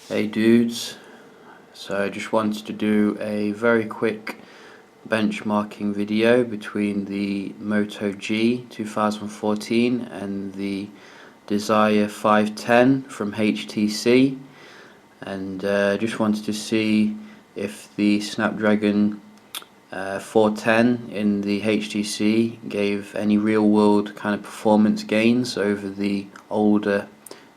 Hey dudes, so I just wanted to do a very quick benchmarking video between the Moto G 2014 and the Desire 510 from HTC, and just wanted to see if the Snapdragon 410 in the HTC gave any real world kind of performance gains over the older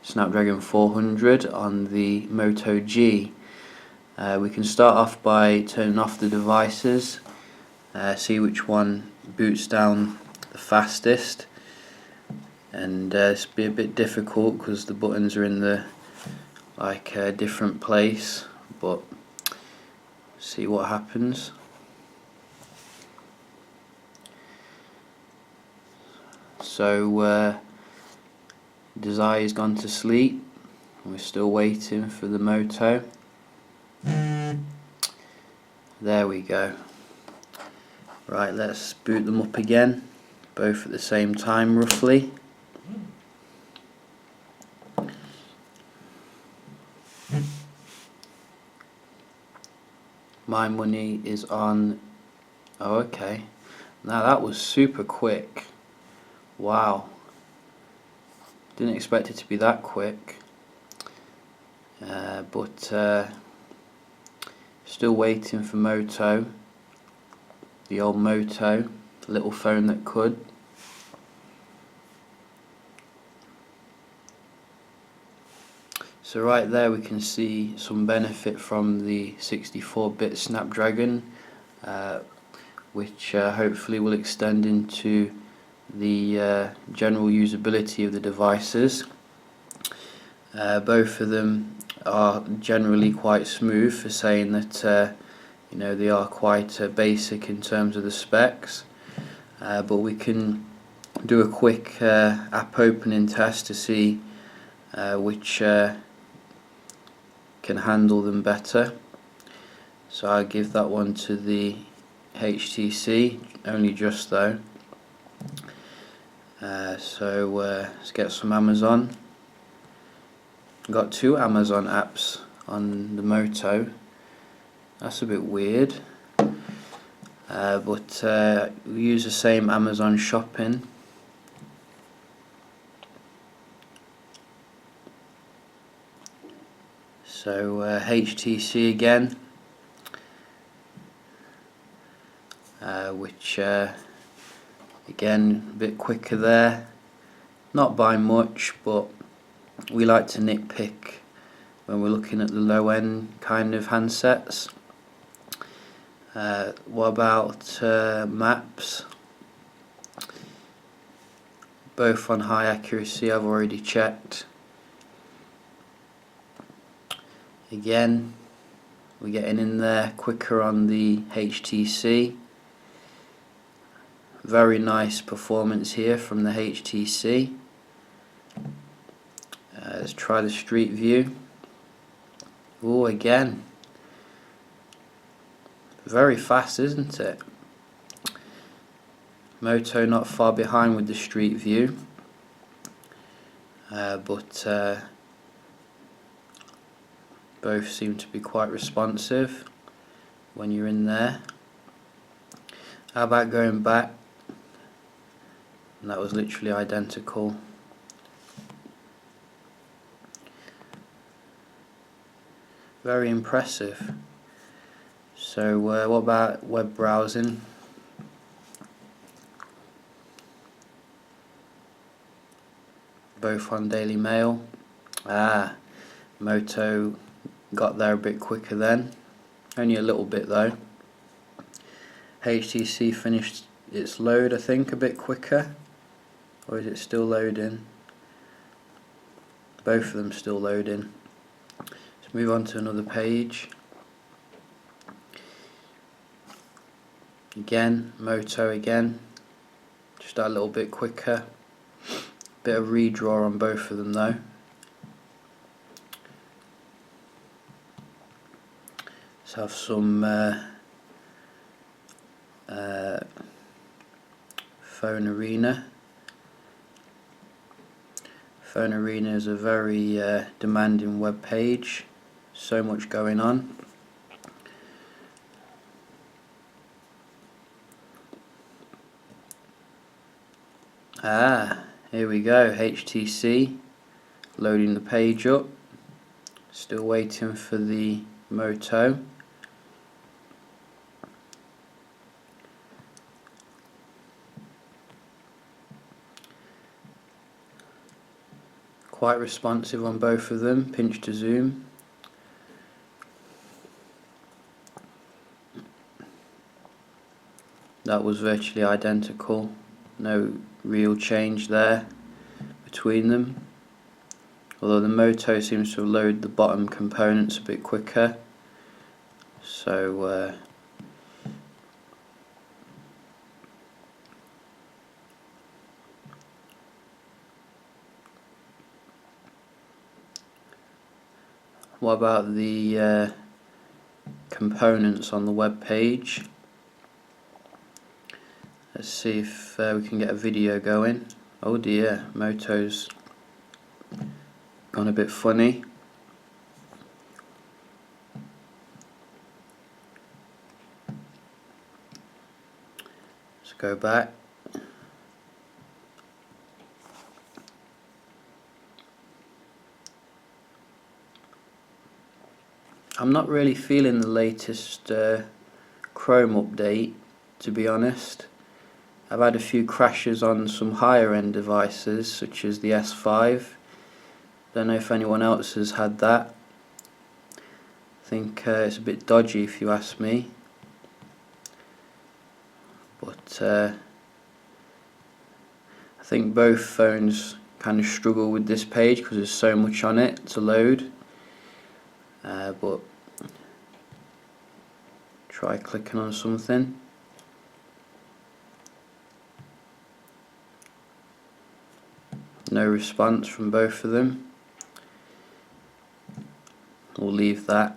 Snapdragon 400 on the Moto G. We can start off by turning off the devices, see which one boots down the fastest, and it's be a bit difficult because the buttons are in the different place, but see what happens. So Desire's gone to sleep. We're still waiting for the Moto. There we go. Right, let's boot them up again, both at the same time roughly. My money is on... oh, okay. Now that was super quick. Wow. Didn't expect it to be that quick. But still waiting for Moto. The old Moto, the little phone that could. So right there we can see some benefit from the 64-bit Snapdragon, which hopefully will extend into the general usability of the devices. Both of them are generally quite smooth, for saying that they are quite basic in terms of the specs, but we can do a quick app opening test to see which can handle them better. So I'll give that one to the HTC, only just though. Let's get some Amazon. Got two Amazon apps on the Moto. That's a bit weird, but we use the same Amazon shopping. So HTC again, which again a bit quicker there, not by much, but we like to nitpick when we're looking at the low end kind of handsets. What about maps? Both on high accuracy, I've already checked. Again, we're getting in there quicker on the HTC. Very nice performance here from the HTC. Let's try the Street View. Oh, again. Very fast, isn't it? Moto not far behind with the Street View, but both seem to be quite responsive when you're in there. How about going back? And that was literally identical. Very impressive. So what about web browsing? Both on Daily Mail. Moto got there a bit quicker then. Only a little bit though. HTC finished its load, I think, a bit quicker. Or is it still loading? Both of them still loading. Let's move on to another page. Again, Moto again. Just a little bit quicker. Bit of redraw on both of them though. Let's have some Phone Arena. Phone Arena is a very demanding web page. So much going on. Here we go, HTC, loading the page up. Still waiting for the Moto. Quite responsive on both of them, pinch to zoom. That was virtually identical, no real change there between them. Although the Moto seems to load the bottom components a bit quicker. So what about the components on the web page? Let's see if we can get a video going. Oh dear, Moto's gone a bit funny. Let's go back. I'm not really feeling the latest Chrome update, to be honest. I've had a few crashes on some higher end devices such as the S5. Don't know if anyone else has had that. I think it's a bit dodgy if you ask me. But I think both phones kind of struggle with this page because there's so much on it to load. But try clicking on something. No response from both of them. We'll leave that.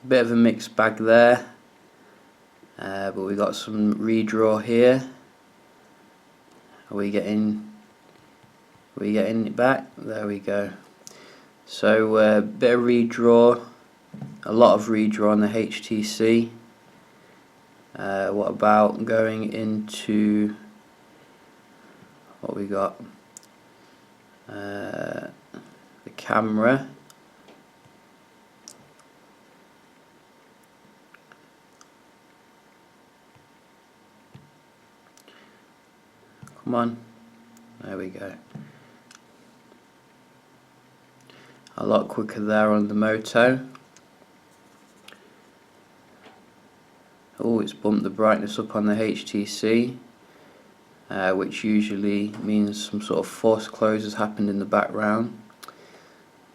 Bit of a mixed bag there, but we got some redraw here. Are we getting it back? There we go. So bit of redraw, a lot of redraw on the HTC. What about going into what we got? The camera. Come on, there we go. A lot quicker there on the Moto. Oh, it's bumped the brightness up on the HTC, which usually means some sort of force close has happened in the background.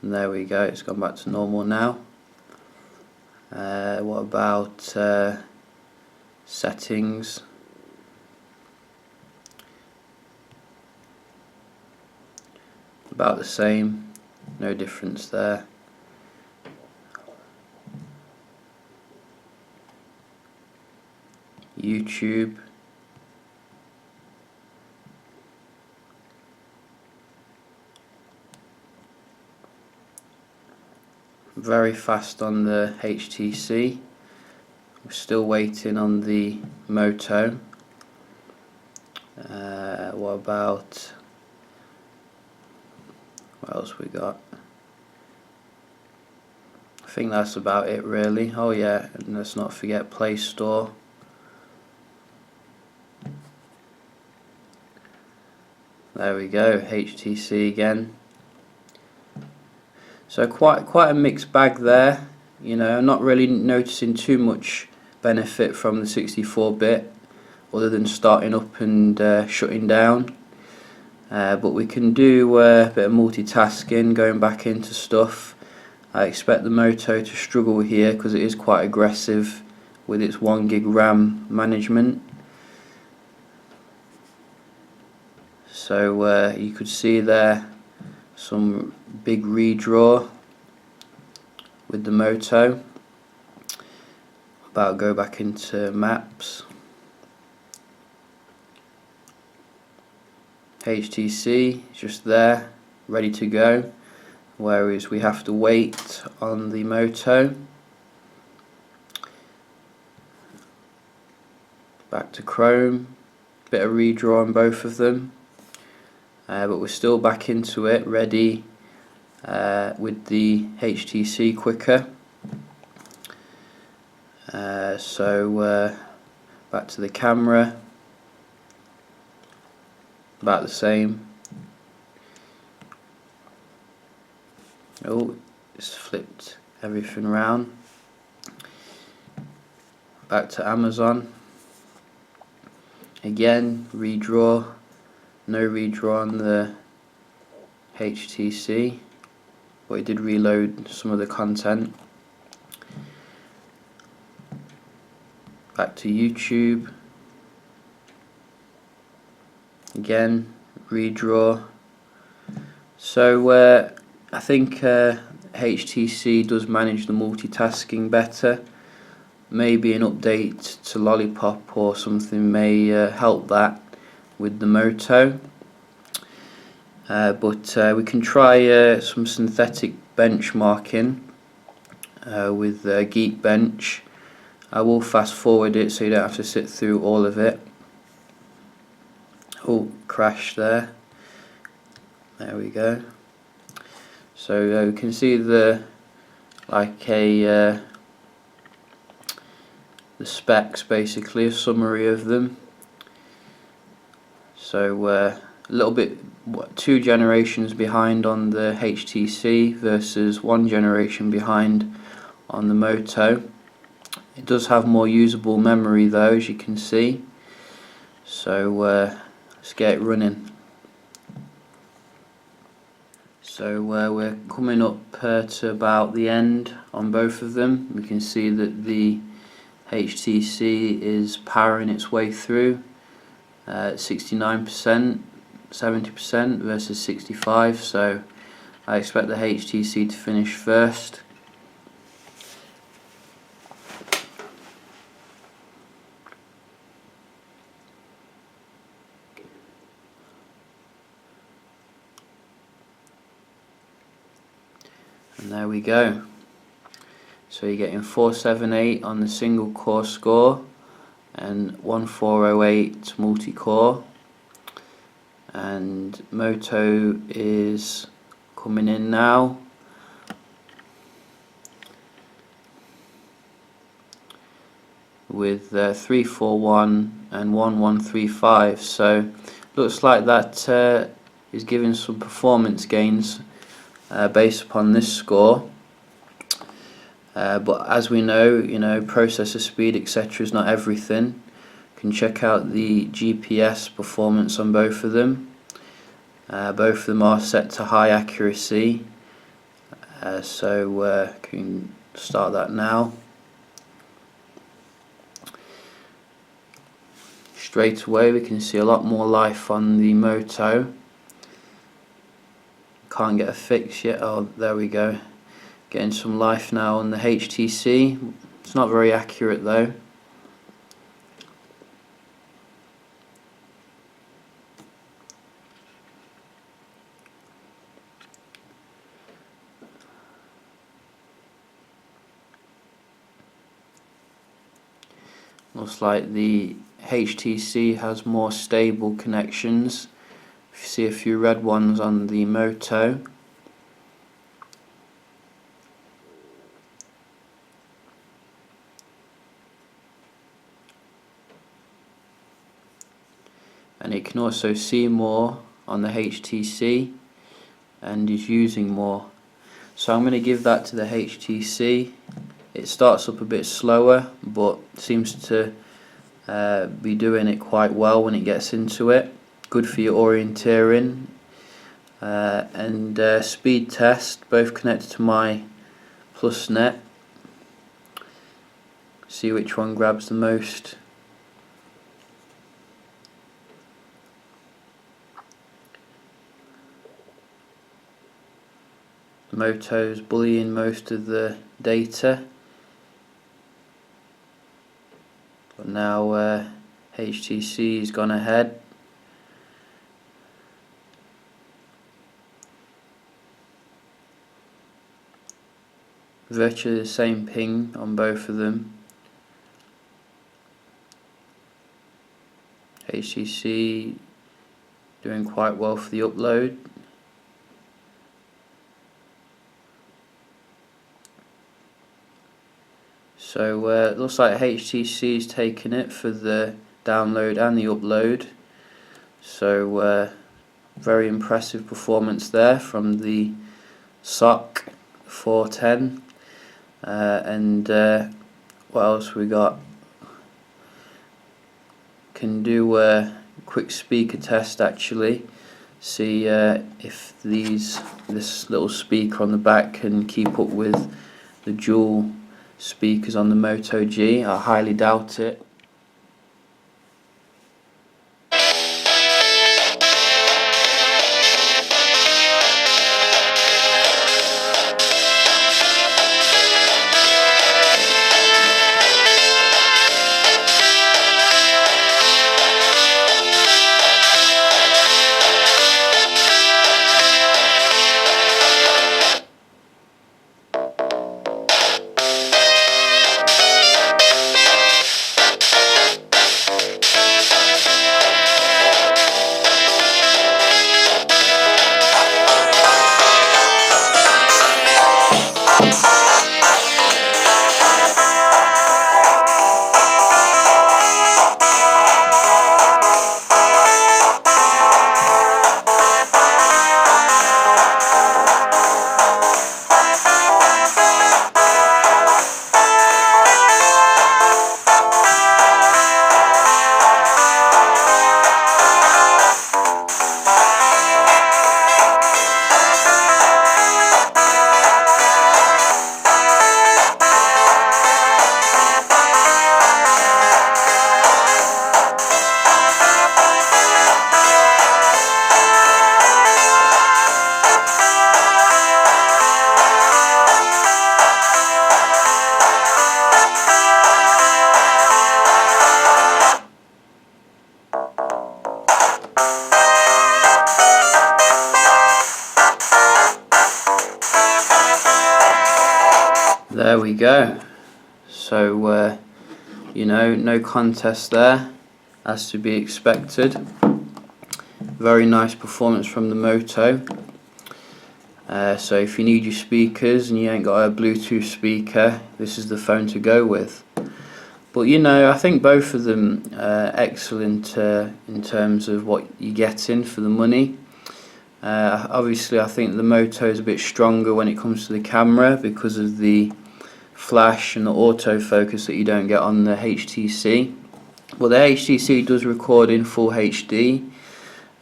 And there we go, it's gone back to normal now. What about settings? About the same, no difference there. YouTube. Very fast on the HTC. We're still waiting on the Moto. What about, what else we got? I think that's about it really. Oh yeah, and let's not forget Play Store. There we go, HTC again. So quite a mixed bag there. You know, I'm not really noticing too much benefit from the 64-bit, other than starting up and shutting down. But we can do a bit of multitasking, going back into stuff. I expect the Moto to struggle here because it is quite aggressive with its 1 gig RAM management. So you could see there some big redraw with the Moto. About go back into maps. HTC just there, ready to go. whereas we have to wait on the Moto. Back to Chrome, bit of redraw on both of them, but we're still back into it, ready with the HTC quicker. So back to the camera, about the same. Oh, it's flipped everything around. Back to Amazon. Again, redraw, no redraw on the HTC, but it did reload some of the content. Back to YouTube. Again, redraw. So I think HTC does manage the multitasking better. Maybe an update to Lollipop or something may help that with the Moto. But we can try some synthetic benchmarking with Geekbench. I will fast forward it so you don't have to sit through all of it. Oh, crash there. There we go. So we can see the specs, basically a summary of them. So a little bit, 2 generations behind on the HTC versus 1 generation behind on the Moto. It does have more usable memory though, as you can see. So let's get it running. So we're coming up to about the end on both of them. We can see that the HTC is powering its way through at 69%, 70% versus 65%, so I expect the HTC to finish first. And there we go. So you're getting 478 on the single core score and 1408 multi-core, and Moto is coming in now with 341 and 1135. So looks like that is giving some performance gains based upon this score. But as we know, processor speed, etc., is not everything. You can check out the GPS performance on both of them. Both of them are set to high accuracy, so can start that now. Straight away we can see a lot more life on the Moto. Can't get a fix yet. Oh, there we go. Getting some life now on the HTC. It's not very accurate though. Looks like the HTC has more stable connections. You see a few red ones on the Moto. And it can also see more on the HTC and is using more. So I'm going to give that to the HTC. It starts up a bit slower, but seems to be doing it quite well when it gets into it. Good for your orienteering. And speed test, both connected to my PlusNet. See which one grabs the most. Moto's bullying most of the data, but now HTC has gone ahead. virtually the same ping on both of them. HTC doing quite well for the upload. So it looks like HTC is taking it for the download and the upload. So very impressive performance there from the SOC 410. And what else we got? Can do a quick speaker test actually. See if this little speaker on the back can keep up with the dual speakers on the Moto G. I highly doubt it. There we go. So no contest there, as to be expected. Very nice performance from the Moto. So if you need your speakers and you ain't got a Bluetooth speaker, this is the phone to go with. But I think both of them are excellent in terms of what you're getting for the money. Obviously I think the Moto is a bit stronger when it comes to the camera because of the flash and the autofocus that you don't get on the HTC. But the HTC does record in full HD.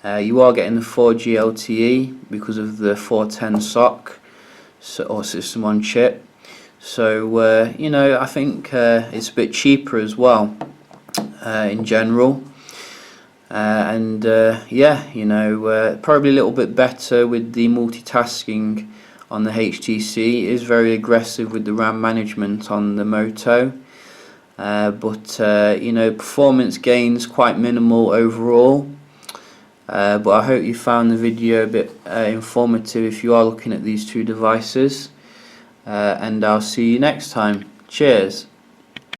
You are getting the 4G LTE because of the 410 SoC or system on chip. So I think it's a bit cheaper as well in general. Probably a little bit better with the multitasking on the HTC. It is very aggressive with the RAM management on the Moto, but performance gains quite minimal overall. But I hope you found the video a bit informative if you are looking at these two devices, and I'll see you next time. Cheers.